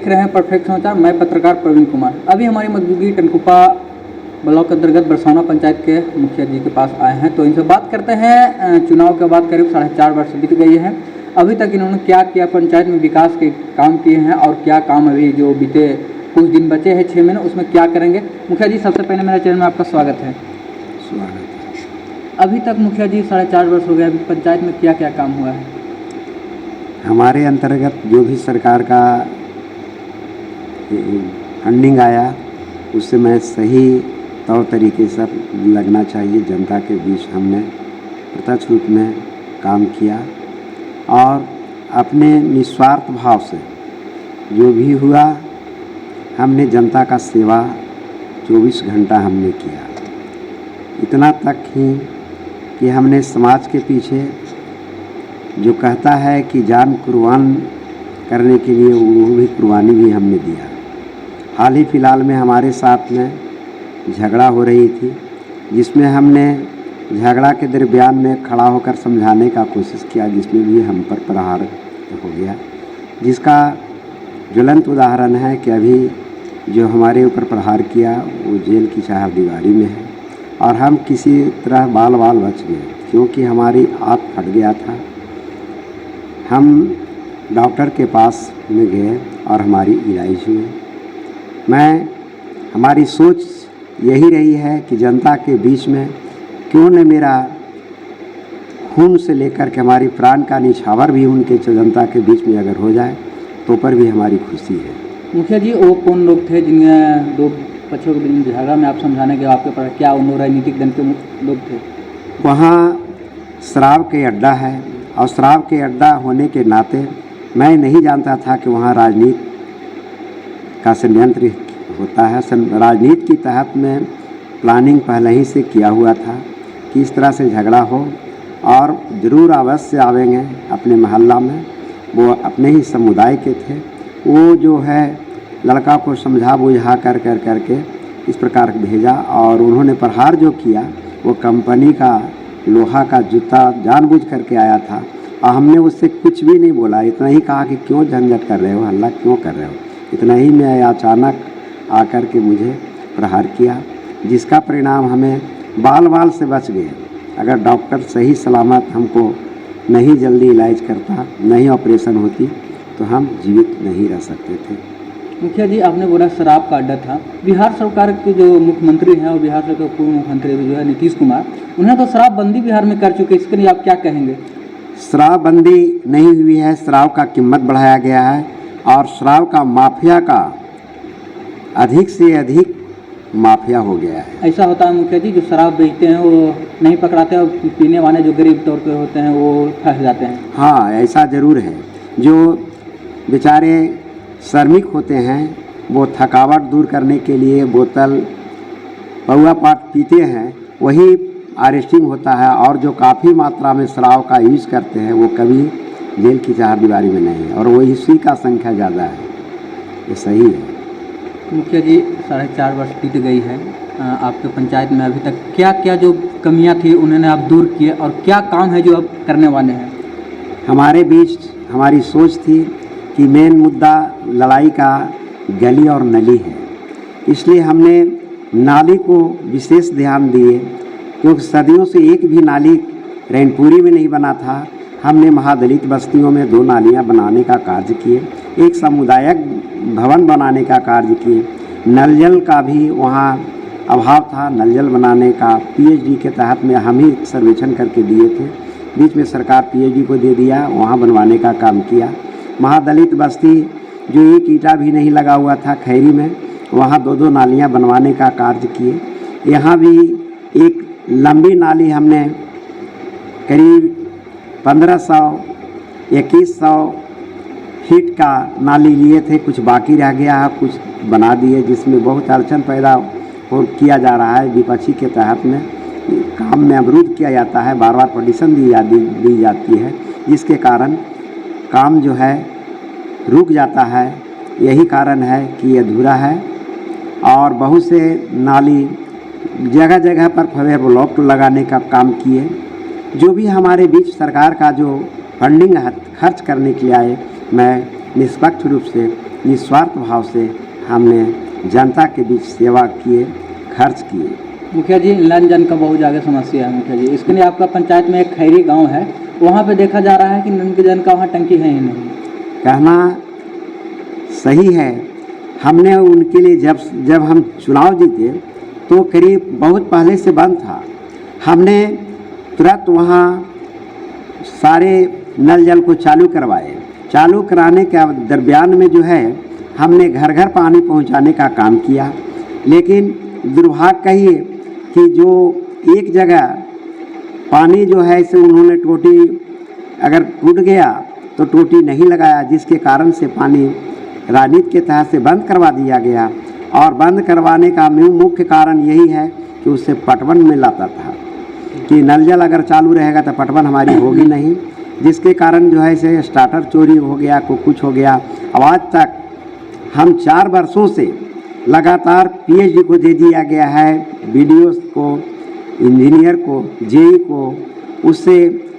देख रहे हैं परफेक्ट समाचार। मैं पत्रकार प्रवीण कुमार। अभी हमारी मधुगी टनकुपा ब्लॉक अंतर्गत बरसाना पंचायत के मुखिया जी के पास आए हैं, तो इनसे बात करते हैं। चुनाव के बाद करीब 4.5 वर्ष बीत गई है। अभी तक इन्होंने क्या किया, पंचायत में विकास के काम किए हैं और क्या काम अभी जो बीते कुछ दिन बचे हैं 6 महीने उसमें क्या करेंगे। मुखिया जी, सबसे पहले मेरे चैनल में आपका स्वागत है। अभी तक मुखिया जी 4.5 वर्ष हो गए, अभी पंचायत में क्या क्या काम हुआ है? हमारे अंतर्गत जो भी सरकार का फंडिंग आया उससे मैं सही तौर तरीके से लगना चाहिए। जनता के बीच हमने प्रत्यक्ष रूप में काम किया और अपने निस्वार्थ भाव से जो भी हुआ हमने जनता का सेवा 24 घंटा हमने किया। इतना तक ही कि हमने समाज के पीछे जो कहता है कि जान कुर्बान करने के लिए वो भी कुर्बानी भी हमने दिया। हाल ही फिलहाल में हमारे साथ में झगड़ा हो रही थी, जिसमें हमने झगड़ा के दरमियान में खड़ा होकर समझाने का कोशिश किया, जिसमें भी हम पर प्रहार हो गया, जिसका ज्वलंत उदाहरण है कि अभी जो हमारे ऊपर प्रहार किया वो जेल की चारदीवारी में है और हम किसी तरह बाल बाल बच गए, क्योंकि हमारी आँख फट गया था। हम डॉक्टर के पास में गए और हमारी इलाज हुई। हमारी सोच यही रही है कि जनता के बीच में क्यों न मेरा खून से लेकर के हमारी प्राण का निछावर भी उनके जनता के बीच में अगर हो जाए तो पर भी हमारी खुशी है। मुखिया जी, वो कौन लोग थे जिनमें दो पक्षों के बीच झगड़ा में आप समझाने के आपके पर क्या उन राजनीतिक दल के लोग थे? वहाँ शराब के अड्डा है और शराब के अड्डा होने के नाते मैं नहीं जानता था कि वहाँ राजनीति का षड्यंत्र होता है। राजनीति के तहत में प्लानिंग पहले ही से किया हुआ था कि इस तरह से झगड़ा हो और ज़रूर अवश्य आवेंगे अपने मोहल्ला में। वो अपने ही समुदाय के थे। वो जो है लड़का को समझा बुझा कर के इस प्रकार भेजा और उन्होंने प्रहार जो किया वो कंपनी का लोहा का जूता जानबूझ करके आया था और हमने उससे कुछ भी नहीं बोला। इतना ही कहा कि क्यों झंझट कर रहे हो, हल्ला क्यों कर रहे हो। इतना ही में अचानक आकर के मुझे प्रहार किया, जिसका परिणाम हमें बाल बाल से बच गए। अगर डॉक्टर सही सलामत हमको नहीं जल्दी इलाज करता, नहीं ऑपरेशन होती तो हम जीवित नहीं रह सकते थे। मुखिया जी, आपने बोला शराब का अड्डा था। बिहार सरकार के जो मुख्यमंत्री हैं और बिहार सरकार के पूर्व मुख्यमंत्री जो है नीतीश कुमार, उन्हें तो शराबबंदी बिहार में कर चुके, इसके लिए आप क्या कहेंगे? शराबबंदी नहीं हुई है, शराब का कीमत बढ़ाया गया है और शराब का माफिया का अधिक से अधिक माफिया हो गया है। ऐसा होता है मुखिया जी, जो शराब बेचते हैं वो नहीं पकड़ाते और पीने वाले जो गरीब तौर पे होते हैं वो फंस जाते हैं। हाँ, ऐसा ज़रूर है। जो बेचारे श्रमिक होते हैं वो थकावट दूर करने के लिए बोतल पौवा पाट पीते हैं, वही अरेस्टिंग होता है। और जो काफ़ी मात्रा में शराब का यूज़ करते हैं वो कभी जेल की चारदीवारी में नहीं है और वही इसी का संख्या ज़्यादा है। ये सही है। मुखिया जी, 4.5 वर्ष बीत गई है आपके पंचायत में। अभी तक क्या क्या जो कमियां थी उन्होंने आप दूर किए और क्या काम है जो अब करने वाले हैं? हमारे बीच हमारी सोच थी कि मेन मुद्दा लड़ाई का गली और नली है, इसलिए हमने नाली को विशेष ध्यान दिए, क्योंकि सदियों से एक भी नाली रैनपुरी में नहीं बना था। हमने महादलित बस्तियों में 2 नालियाँ बनाने का कार्य किए, एक सामुदायिक भवन बनाने का कार्य किए। नल जल का भी वहाँ अभाव था, नल जल बनाने का पीएचडी के तहत में हम ही सर्वेक्षण करके दिए थे। बीच में सरकार पीएचडी को दे दिया, वहाँ बनवाने का काम किया। महादलित बस्ती जो एक ईंटा भी नहीं लगा हुआ था खैरी में, वहाँ 2-2 नालियाँ बनवाने का कार्य किए। यहाँ भी एक लंबी नाली हमने करीब 1500-2100 फीट का नाली लिए थे, कुछ बाकी रह गया है, कुछ बना दिए, जिसमें बहुत अड़चन पैदा हो किया जा रहा है। विपक्षी के तहत में काम में अवरुद्ध किया जाता है, बार बार पटिशन दी जाती है, जिसके कारण काम जो है रुक जाता है। यही कारण है कि अधूरा है और बहुत से नाली जगह जगह पर फवे ब्लॉक लगाने का काम किए। जो भी हमारे बीच सरकार का जो फंडिंग खर्च करने के लिए आए, मैं निष्पक्ष रूप से निस्वार्थ भाव से हमने जनता के बीच सेवा किए, खर्च किए। मुखिया जी, नल जल का बहुत ज़्यादा समस्या है मुखिया जी। इसके लिए आपका पंचायत में एक खैरी गांव है, वहाँ पे देखा जा रहा है कि नल के जल का वहाँ टंकी है ही नहीं। कहना सही है। हमने उनके लिए जब हम चुनाव जीते तो करीब बहुत पहले से बंद था। हमने तुरंत वहाँ सारे नल जल को चालू करवाए। चालू कराने के दरमियान में जो है हमने घर घर पानी पहुँचाने का काम किया, लेकिन दुर्भाग्य कहिए कि जो एक जगह पानी जो है इसे उन्होंने टोटी अगर टूट गया तो टोटी नहीं लगाया, जिसके कारण से पानी राजनीति के तहत से बंद करवा दिया गया। और बंद करवाने का मुख्य कारण यही है कि उससे पटवन में लाता था कि नल जल अगर चालू रहेगा तो पटवन हमारी होगी नहीं, जिसके कारण जो है इसे स्टार्टर चोरी हो गया, कुछ हो गया। अब आज तक हम 4 वर्षों से लगातार पीएचडी को दे दिया गया है, बीडीओ को, इंजीनियर को, जेई को, उससे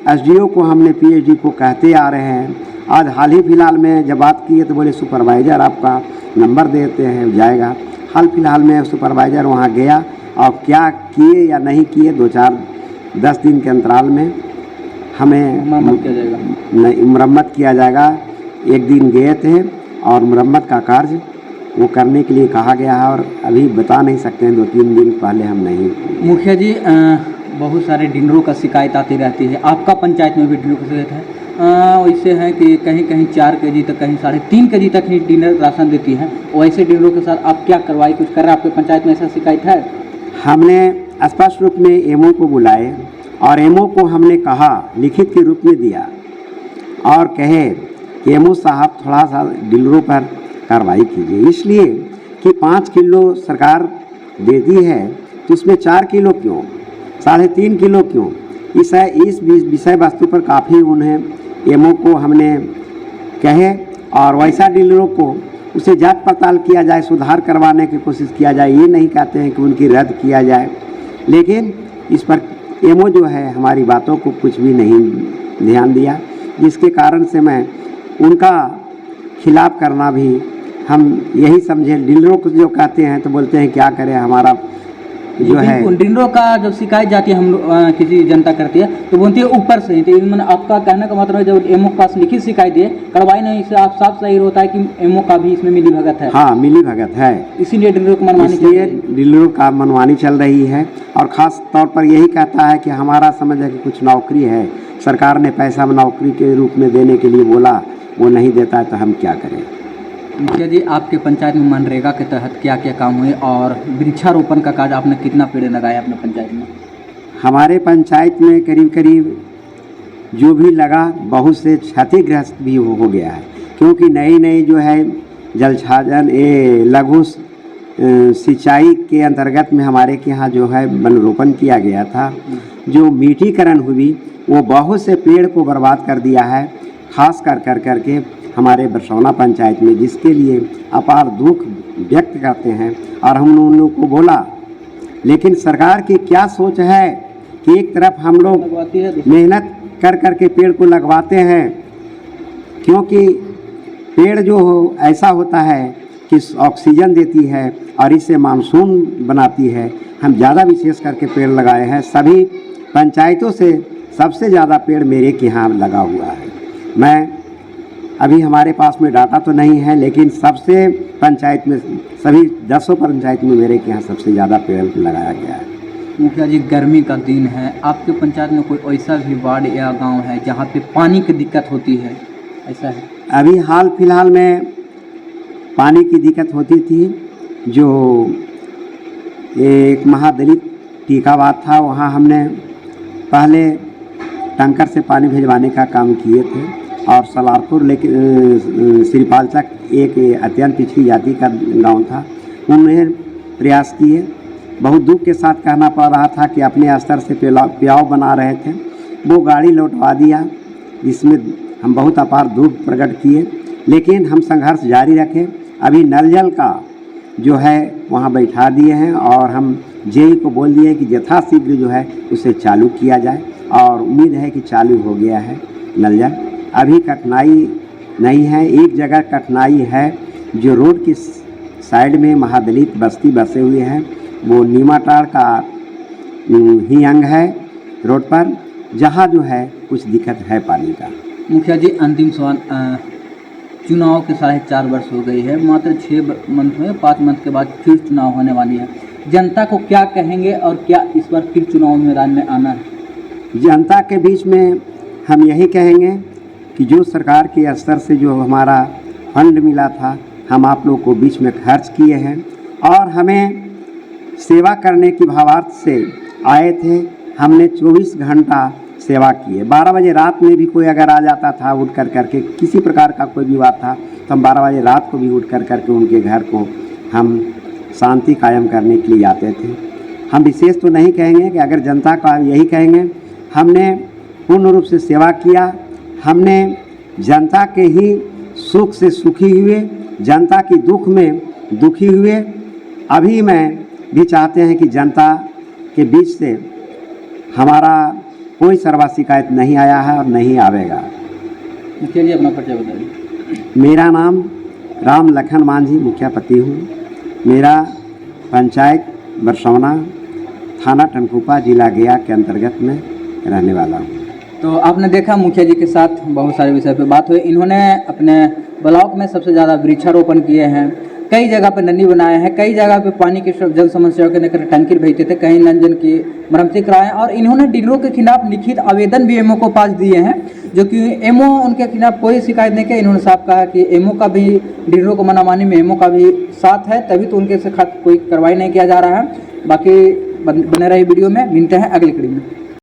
एसडीओ को हमने पीएचडी को कहते आ रहे हैं। आज हाल ही फिलहाल में जब बात की है तो बोले सुपरवाइज़र आपका नंबर देते हैं, जाएगा। हाल फिलहाल में सुपरवाइज़र वहाँ गया और क्या किए या नहीं किए 2-4-10 दिन के अंतराल में हमें मरम्मत किया जाएगा। एक दिन गए थे और मरम्मत का कार्य वो करने के लिए कहा गया है और अभी बता नहीं सकते हैं, 2-3 दिन पहले हम नहीं। मुखिया जी, बहुत सारे डिनरों का शिकायत आती रहती है, आपका पंचायत में भी डिनरों की शिकायत है। वैसे है कि कहीं कहीं 4 kg तक, कहीं 3.5 kg तक ही डिनर राशन देती है। वैसे डिनरों के साथ आप क्या कार्रवाई कुछ कर रहे हैं? आपके पंचायत में ऐसा शिकायत है? हमने स्पष्ट रूप में एमओ को बुलाए और एमओ को हमने कहा, लिखित के रूप में दिया और कहे कि एमओ साहब थोड़ा सा डीलरों पर कार्रवाई कीजिए, इसलिए कि 5 किलो सरकार देती है तो उसमें 4 किलो क्यों, 3.5 किलो क्यों? इस विषय वस्तु पर काफ़ी उन्हें एमओ को हमने कहे और वैसा डीलरों को उसे जांच पड़ताल किया जाए, सुधार करवाने की कोशिश किया जाए। ये नहीं कहते हैं कि उनकी रद्द किया जाए, लेकिन इस पर एमओ जो है हमारी बातों को कुछ भी नहीं ध्यान दिया, जिसके कारण से मैं उनका खिलाफ करना भी हम यही समझे। डीलरों को जो कहते हैं तो बोलते हैं क्या करें, हमारा जो है डीलरों का जब शिकायत जाती है, हम किसी जनता करती है तो बोलती है ऊपर से। तो मैंने आपका कहने का मतलब है जब एमओ के पास लिखित शिकायत दिए, कार्रवाई नहीं, इससे आप साफ सही होता है कि एमओ का भी इसमें मिली भगत है। हाँ, मिली भगत है, इसीलिए डीलरों को मनमानी चल रही है। और ख़ास तौर पर यही कहता है कि हमारा समझ है कि कुछ नौकरी है, सरकार ने पैसा नौकरी के रूप में देने के लिए बोला, वो नहीं देता है तो हम क्या करें। मुखिया जी, आपके पंचायत में मनरेगा के तहत क्या क्या काम हुए और वृक्षारोपण का कार्य आपने कितना पेड़ लगाया अपने पंचायत में? हमारे पंचायत में करीब करीब जो भी लगा बहुत से क्षतिग्रस्त भी हो गया है, क्योंकि नई जो है जल छाजन लघु सिंचाई के अंतर्गत में हमारे के यहाँ जो है वनरोपण किया गया था। जो मिट्टीकरण हुई वो बहुत से पेड़ को बर्बाद कर दिया है, खास कर करके हमारे बरसौना पंचायत में, जिसके लिए अपार दुख व्यक्त करते हैं। और हम उन लोगों को बोला, लेकिन सरकार की क्या सोच है कि एक तरफ हम लोग मेहनत कर के पेड़ को लगवाते हैं, क्योंकि पेड़ जो हो ऐसा होता है कि ऑक्सीजन देती है और इससे मानसून बनाती है। हम ज़्यादा विशेष करके पेड़ लगाए हैं, सभी पंचायतों से सबसे ज़्यादा पेड़ मेरे के यहाँ लगा हुआ है। मैं अभी हमारे पास में डाटा तो नहीं है, लेकिन सबसे पंचायत में, सभी 10 पंचायत में मेरे के यहाँ सबसे ज़्यादा पेड़ लगाया गया है। मुखिया जी, गर्मी का दिन है, आपके पंचायत में कोई ऐसा भी वार्ड या गांव है जहाँ पे पानी की दिक्कत होती है? ऐसा है? अभी हाल फिलहाल में पानी की दिक्कत होती थी। जो एक महादलित टीकाबाद था, वहाँ हमने पहले टैंकर से पानी भिजवाने का काम किए थे। और सलारपुर लेकिन श्रीपालचक एक अत्यंत पिछड़ी जाति का गांव था, उन्हें प्रयास किए। बहुत दुख के साथ कहना पड़ रहा था कि अपने स्तर से प्याव बना रहे थे, वो गाड़ी लौटवा दिया, जिसमें हम बहुत अपार दुख प्रकट किए। लेकिन हम संघर्ष जारी रखे। अभी नल जल का जो है वहाँ बैठा दिए हैं और हम जेई को बोल दिए कि यथाशीघ्र जो है उसे चालू किया जाए, और उम्मीद है कि चालू हो गया है नल जल। अभी कठिनाई नहीं है, एक जगह कठिनाई है जो रोड की साइड में महादलित बस्ती बसे हुए हैं, वो नीमाटाड़ का ही अंग है रोड पर, जहाँ जो है कुछ दिक्कत है पानी का। मुखिया जी, अंतिम सवाल, चुनाव के 4.5 वर्ष हो गई है, मात्र 6 मंथ में 5 मंथ के बाद फिर चुनाव होने वाली है। जनता को क्या कहेंगे और क्या इस बार फिर चुनाव मैदान में आना है? जनता के बीच में हम यही कहेंगे कि जो सरकार के स्तर से जो हमारा फंड मिला था, हम आप लोग को बीच में खर्च किए हैं और हमें सेवा करने की भावार्थ से आए थे। हमने 24 घंटा सेवा की है। 12 बजे रात में भी कोई अगर आ जाता था उठ कर करके, किसी प्रकार का कोई विवाद था, तो हम 12 बजे रात को भी उठ कर करके उनके घर को हम शांति कायम करने के लिए जाते थे। हम विशेष तो नहीं कहेंगे कि अगर जनता का यही कहेंगे, हमने पूर्ण रूप से सेवा किया। हमने जनता के ही सुख से सुखी हुए, जनता की दुख में दुखी हुए। अभी मैं भी चाहते हैं कि जनता के बीच से हमारा कोई सर्वा शिकायत नहीं आया है और नहीं आवेगा। मुखिया जी, अपना परिचय बताइए। मेरा नाम राम लखन मांझी मुखिया पति हूँ। मेरा पंचायत बरसौना, थाना टनकुपा, जिला गया के अंतर्गत में रहने वाला हूँ। तो आपने देखा मुखिया जी के साथ बहुत सारे विषय पे बात हुई। इन्होंने अपने ब्लॉक में सबसे ज़्यादा वृक्षारोपण किए हैं, कई जगह पे नदी बनाए हैं, कई जगह पे पानी की जल समस्याओं के लेकर टंकी भेजते थे, कहीं नल की मरम्मती कराए और इन्होंने डीलरों के खिलाफ लिखित आवेदन भी एमओ को पास दिए हैं, जो कि एमओ उनके खिलाफ कोई शिकायत नहीं किया। इन्होंने साफ कहा कि एमओ का भी, डीलरों को मनामानी में एमओ का भी साथ है, तभी तो उनके से कोई कार्रवाई नहीं किया जा रहा है। बाकी बने रही वीडियो में, मिलते हैं अगली कड़ी में।